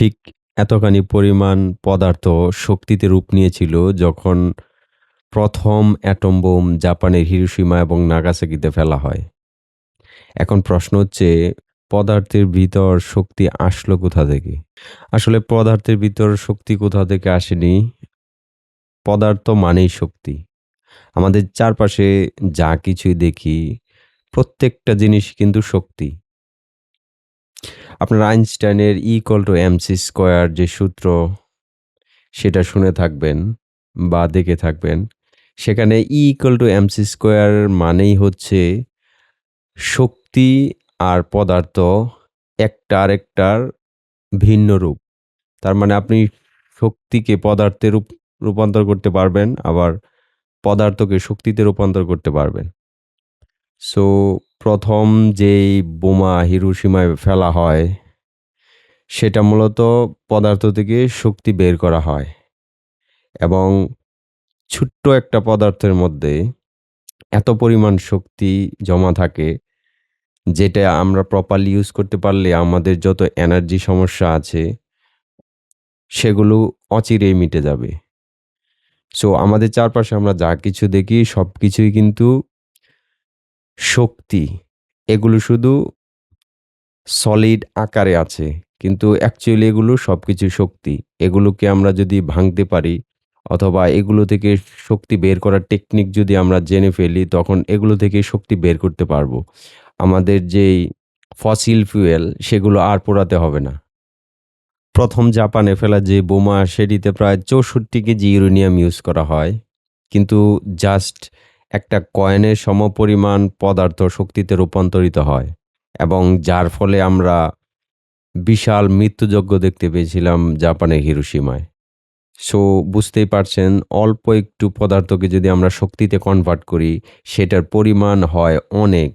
ঠিক এতখানি পরিমাণ পদার্থ শক্তিতে রূপ নিয়েছিল যখন প্রথম অ্যাটম বোম জাপানের হিরোশিমা এবং নাগাসাকিতে ফেলা হয়। এখন প্রশ্ন হচ্ছে পদার্থের ভিতর শক্তি আসলো কোথা থেকে? আসলে পদার্থের ভিতর শক্তি কোথা থেকে আসেনি। পদার্থ মানেই শক্তি। আমাদের চারপাশে যা কিছুই দেখি প্রত্যেকটা জিনিস কিন্তু শক্তি। আপনার আইনস্টাইনের E=mc² যে সূত্র সেটা শুনে থাকবেন বা দেখে থাকবেন। সেখানে E=mc² মানেই হচ্ছে শক্তি আর পদার্থ একটা আরেকটার ভিন্ন রূপ। তার মানে আপনি শক্তিকে পদার্থে রূপান্তর করতে পারবেন, আবার পদার্থকে শক্তিতে রূপান্তর করতে পারবেন। সো ১ম যেই বোমা হিরোশিমায় ফেলা হয়, সেটা মূলত পদার্থ থেকে শক্তি বের করা হয় এবং ছোট্ট একটা পদার্থের মধ্যে এত পরিমাণ শক্তি জমা থাকে, যেটা আমরা প্রপারলি ইউজ করতে পারলে আমাদের যত এনার্জি সমস্যা আছে, সেগুলো অচিরেই মিটে যাবে। সো আমাদের চারপাশে আমরা যা কিছু দেখি সবকিছুই কিন্তু শক্তি। এগুলো শুধু সলিড আকারে আছে। কিন্তু অ্যাকচুয়ালি এগুলো সবকিছু শক্তি। এগুলোকে আমরা যদি ভাঙতে পারি অথবা এগুলো থেকে শক্তি বের করার টেকনিক যদি আমরা জেনে ফেলি, তখন এগুলো থেকে শক্তি বের করতে পারবো। আমাদের যেই ফসিল ফুয়েল সেগুলো আর পোড়াতে হবে না। ১ম জাপানে ফেলা যে বোমা সেটিতে প্রায় ৬৪ কেজি ইউরেনিয়াম ইউজ করা হয়। কিন্তু জাস্ট একটা কয়েনের সমপরিমাণ পদার্থ শক্তিতে রূপান্তরিত হয় এবং যার ফলে আমরা বিশাল মৃত্যুযজ্ঞ দেখতে পেয়েছিলাম জাপানের হিরোশিমায়। সো বুঝতেই পারছেন, অল্প একটু পদার্থকে যদি আমরা শক্তিতে কনভার্ট করি, সেটার পরিমাণ হয় অনেক।